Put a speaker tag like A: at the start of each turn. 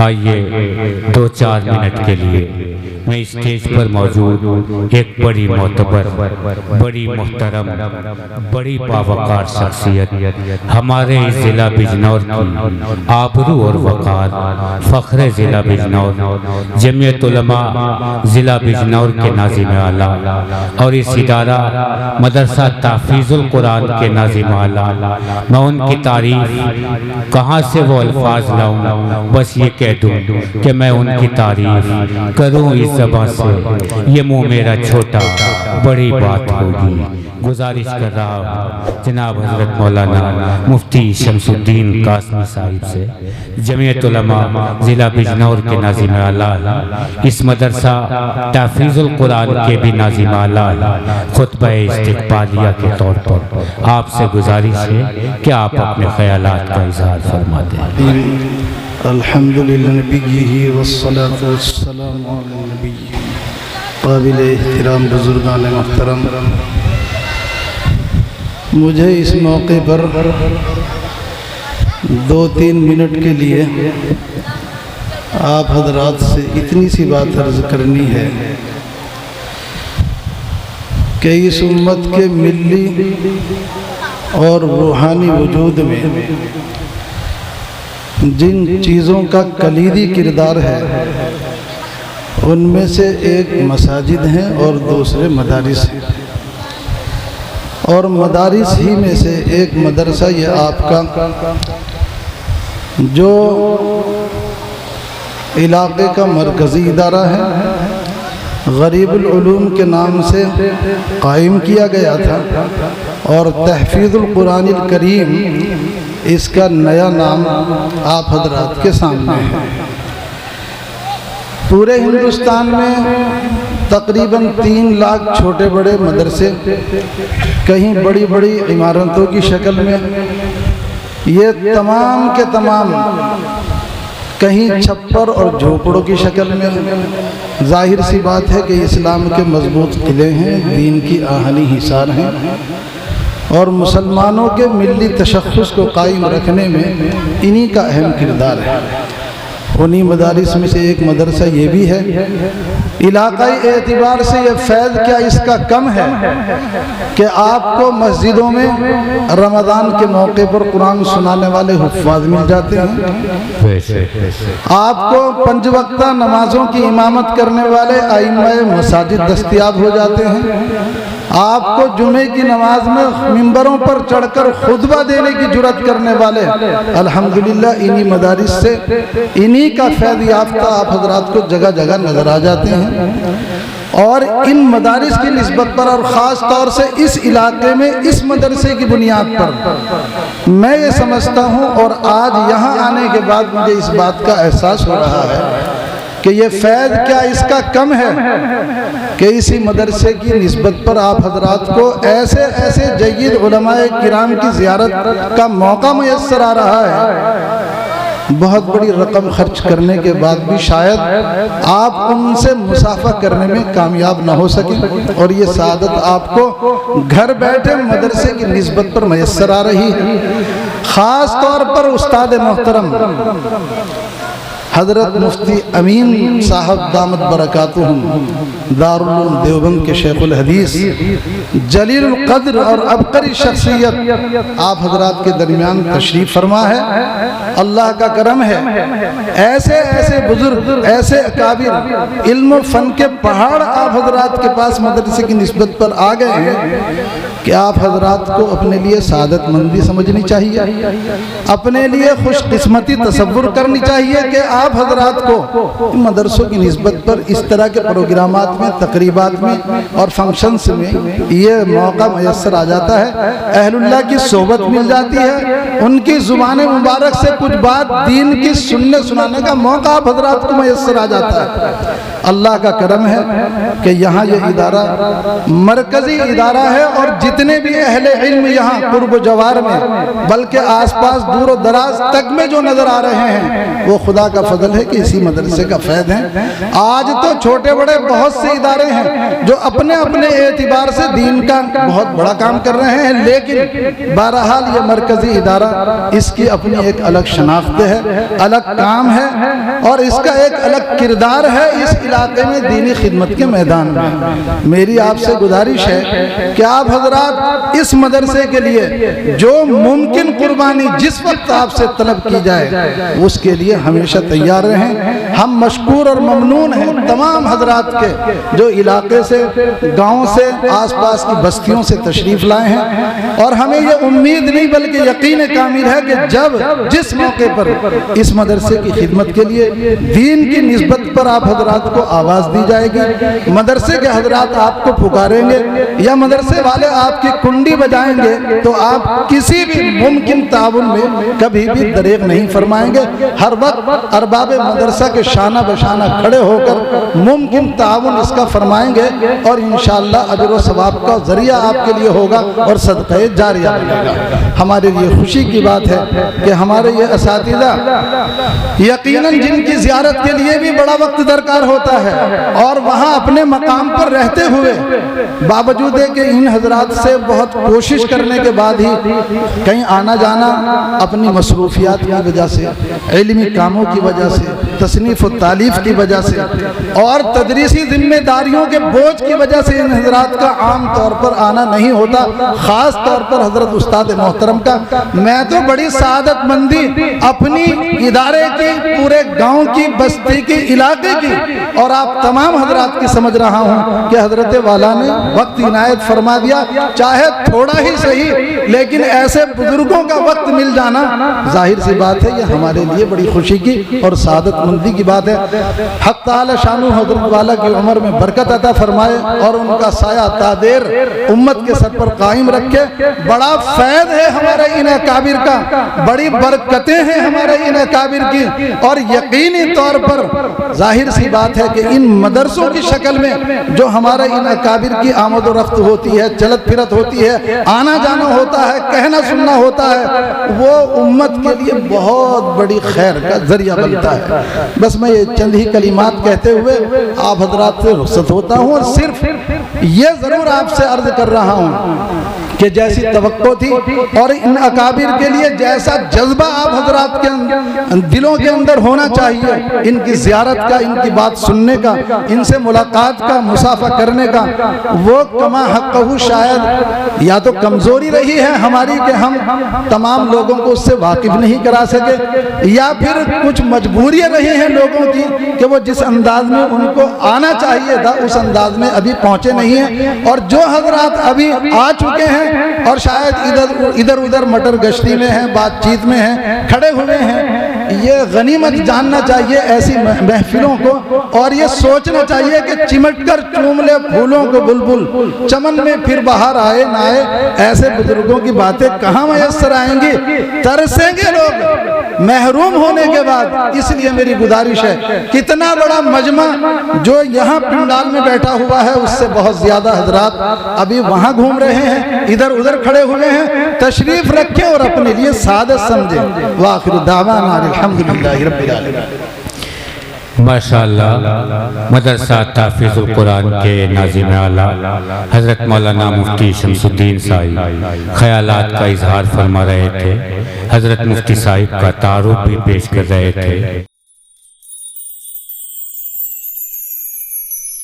A: آئیے 2-4 منٹ کے لیے میں اسٹیج پر موجود ایک بڑی معتبر، بڑی محترم، بڑی باوقار شخصیت، ہمارے ضلع بجنور کی آبرو اور وقار، فخر ضلع بجنور، جمعیت علماء ضلع بجنور کے ناظم اعلیٰ اور اس ادارہ مدرسہ تحفیظ القرآن کے ناظم اعلیٰ، میں ان کی تعریف کہاں سے وہ الفاظ لاؤں، بس یہ کہہ دوں کہ میں ان کی تعریف کروں اس زبان سے یہ منہ میرا چھوٹا، بڑی بات ہوگی۔ گزارش کر رہا ہوں جناب حضرت مولانا مفتی شمس الدین قاسمی صاحب سے، جمعیت علماء ضلع بجنور کے ناظم اعلیٰ، اس مدرسہ تحفیظ القرآن کے بھی ناظم اعلیٰ، خطبہ استقبالیہ کے طور پر آپ سے گزارش ہے کہ آپ اپنے خیالات کا اظہار فرما دیں۔
B: الحمدللہ نبیہ والصلاة والسلام علی نبی قابل احترام بزرگان محترم، مجھے اس موقع پر 2-3 منٹ کے لیے آپ حضرات سے اتنی سی بات عرض کرنی ہے کہ اس امت کے ملی اور روحانی وجود میں جن چیزوں کا کلیدی کردار ہے ان میں سے ایک مساجد ہیں اور دوسرے مدارس ہیں، اور مدارس ہی میں سے ایک مدرسہ یہ آپ کا جو علاقے کا مرکزی ادارہ ہے، غریب العلوم کے نام سے قائم کیا گیا تھا، اور تحفیظ القرآن الکریم اس کا نیا نام آپ حضرات کے سامنے ہے۔ پورے ہندوستان میں تقریباً 3 لاکھ چھوٹے بڑے مدرسے، کہیں بڑی بڑی عمارتوں کی شکل میں، یہ تمام کے تمام کہیں چھپر اور جھوپڑوں کی شکل میں، ظاہر سی بات ہے کہ اسلام کے مضبوط قلعے ہیں، دین کی آہنی حصار ہیں، اور مسلمانوں کے ملی تشخص کو قائم رکھنے میں انہی کا اہم کردار ہے۔ انہی مدارس میں سے ایک مدرسہ یہ بھی ہے۔ علاقائی اعتبار سے یہ فیض کیا اس کا کم ہے کہ آپ کو مسجدوں میں رمضان کے موقع پر قرآن سنانے والے حفاظ مل جاتے ہیں، آپ کو 5 وقتہ نمازوں کی امامت کرنے والے ائمہ مساجد دستیاب ہو جاتے ہیں، آپ کو جمعے کی نماز میں منبروں پر چڑھ کر خطبہ دینے کی جرات کرنے والے الحمدللہ انہی مدارس سے، انہی کا فیض یافتہ آپ حضرات کو جگہ جگہ نظر آ جاتے ہیں۔ اور ان مدارس کی نسبت پر اور خاص طور سے اس علاقے میں اس مدرسے کی بنیاد پر میں یہ سمجھتا ہوں، اور آج یہاں آنے کے بعد مجھے اس بات کا احساس ہو رہا ہے کہ یہ فیض کیا اس کا کم ہے کہ اسی مدرسے کی نسبت پر آپ حضرات کو ایسے ایسے جید علماء کرام کی زیارت کا موقع میسر آ رہا ہے۔ بہت بڑی رقم خرچ کرنے کے بعد بھی شاید آپ ان سے مصافحہ کرنے میں کامیاب نہ ہو سکیں، اور یہ سعادت آپ کو گھر بیٹھے مدرسے کی نسبت پر میسر آ رہی ہے۔ خاص طور پر استاد محترم حضرت مفتی امین صاحب دامت برکاتہم دارالعلوم دیوبند کے شیخ الحدیث، جلیل القدر اور عبقری شخصیت آپ حضرات کے درمیان تشریف فرما ہے۔ اللہ کا کرم ہے، ایسے ایسے بزرگ، ایسے اکابر، علم و فن کے پہاڑ آپ حضرات کے پاس مدرسے کی نسبت پر آ گئے ہیں کہ آپ حضرات کو اپنے لیے سعادت مندی سمجھنی چاہیے، اپنے لیے خوش قسمتی تصور کرنی چاہیے کہ آپ حضرات کو مدرسوں کی نسبت پر اس طرح کے پروگرامات میں، تقریبات میں اور فنکشنز میں یہ موقع میسر آ جاتا ہے، اہل اللہ کی صحبت مل جاتی ہے، ان کی زبان مبارک سے کچھ بات دین کی سننے سنانے کا موقع آپ حضرات کو میسر آ جاتا ہے۔ اللہ کا کرم ہے کہ یہاں یہ ادارہ مرکزی ادارہ ہے، اور جتنے بھی اہل علم یہاں قرب و جوار میں بلکہ آس پاس دور و دراز تک میں جو نظر آ رہے ہیں وہ خدا کا فضل ہے کہ اسی مدرسے کا فیض ہے۔ آج تو چھوٹے بڑے بہت سے ادارے ہیں جو اپنے اپنے اعتبار سے دین کا بہت بڑا کام کر رہے ہیں، لیکن بہرحال یہ مرکزی ادارہ اس کی اپنی ایک الگ شناخت ہے، الگ کام ہے اور اس کا ایک الگ کردار ہے اس علاقے میں دینی خدمت کے میدان میں۔ میری آپ سے گزارش ہے کہ آپ حضرات اس مدرسے کے لیے جو ممکن قربانی جس وقت آپ سے طلب کی جائے اس کے لیے ہمیشہ تیار رہیں۔ ہم مشکور اور ممنون ہیں تمام حضرات کے جو علاقے سے، گاؤں سے، آس پاس کی بستیوں سے تشریف لائے ہیں، اور ہمیں یہ امید نہیں بلکہ یقین کامل ہے کہ جس موقع پر اس مدرسے کی خدمت کے لیے دین کی نسبت پر آپ حضرات کو آواز دی جائے گی، مدرسے کے حضرات آپ کو پکاریں گے یا مدرسے والے آپ کی کنڈی بجائیں گے تو آپ کسی بھی ممکن تعاون میں کبھی بھی دریغ نہیں فرمائیں گے۔ ہر وقت ارباب مدرسہ کے شانہ بشانہ کھڑے ہو کر ممکن تعاون اس کا فرمائیں گے اور انشاءاللہ اجر و ثواب کا ذریعہ آپ کے لیے ہوگا اور صدقہ جاریہ بنے گا۔ ہمارے لیے خوشی کی بات ہے کہ ہمارے یہ اساتذہ یقیناً جن کی زیارت کے لیے بھی بڑا وقت درکار ہوتا ہے اور وہاں اپنے مقام پر رہتے ہوئے باوجود کہ ان حضرات سے بہت کوشش کرنے کے بعد ہی کہیں آنا جانا اپنی مصروفیات کی وجہ سے، علمی کاموں کی وجہ سے، تصنیف و تالیف کی وجہ سے اور تدریسی ذمہ داریوں کے بوجھ کی وجہ سے ان حضرات کا عام طور پر آنا نہیں ہوتا، خاص طور پر حضرت استاد محترم کا۔ میں تو بڑی سعادت مندی اپنی ادارے کی، پورے گاؤں کی، بستی کی، علاقے کی اور آپ تمام حضرات کی سمجھ رہا ہوں کہ حضرت والا نے وقت عنایت فرما دیا، چاہے تھوڑا ہی صحیح لیکن ایسے بزرگوں کا وقت مل جانا ظاہر سی بات ہے یہ ہمارے لیے بڑی خوشی کی اور سعادت مندی کی بات ہے۔ حق تعالی شانہ حضرت والا کی عمر میں برکت عطا فرمائے اور ان کا سایہ تا دیر امت کے سر پر قائم رکھے۔ بڑا فیض ہے ہمارے ان اکابر کا، بڑی برکتیں ہیں ہمارے ان اکابر کی اور یقینی طور پر ظاہر سی بات ہے کہ ان مدرسوں کی شکل میں جو ہمارے ان اکابر کی آمد و رفت ہوتی ہے، چلت پھرت ہوتی ہے، آنا جانا ہوتا ہے، کہنا سننا ہوتا ہے، وہ امت کے لیے بہت بڑی خیر کا ذریعہ بنتا ہے۔ بس میں یہ چند ہی کلمات کہتے ہوئے آپ حضرات سے رخصت ہوتا ہوں اور صرف یہ ضرور آپ سے عرض کر رہا ہوں کہ جیسی توقع تھی اور ان اکابر کے لیے جیسا جذبہ آپ حضرات کے دلوں کے اندر ہونا چاہیے ان کی زیارت کا، ان کی بات سننے کا، ان سے ملاقات کا، مصافحہ کرنے کا، وہ کما حقہ شاید یا تو کمزوری رہی ہے ہماری کہ ہم تمام لوگوں کو اس سے واقف نہیں کرا سکے، یا پھر کچھ مجبوریاں رہی ہیں لوگوں کی کہ وہ جس انداز میں ان کو آنا چاہیے تھا اس انداز میں ابھی پہنچے نہیں ہیں، اور جو حضرات ابھی آ چکے ہیں اور شاید ادھر ادھر مٹر گشتی میں ہیں، بات چیت میں ہیں، کھڑے ہوئے ہیں، یہ غنیمت جاننا چاہیے ایسی محفلوں کو اور یہ سوچنا چاہیے کہ چمٹ کر چوم لے پھولوں کو بلبل، چمن میں پھر بہار آئے نہ آئے، ایسے بزرگوں کی باتیں کہاں میسر آئیں گی، ترسیں گے لوگ محروم ہونے کے بعد۔ اس لیے میری گزارش ہے کتنا بڑا مجمع جو یہاں پنڈال میں بیٹھا ہوا ہے اس سے بہت زیادہ حضرات ابھی وہاں گھوم رہے ہیں، ادھر ادھر کھڑے ہوئے ہیں، تشریف رکھیں اور اپنے لیے سعادت سمجھیں۔ وآخر دعوانا الحمدللہ رب العالمین۔
A: ماشاءاللہ مدرسہ تحفیظ القرآن کے ناظم اعلیٰ حضرت مولانا مفتی شمس الدین سائی خیالات کا اظہار فرما رہے تھے، حضرت مفتی صاحب کا تعارف بھی پیش کر رہے تھے۔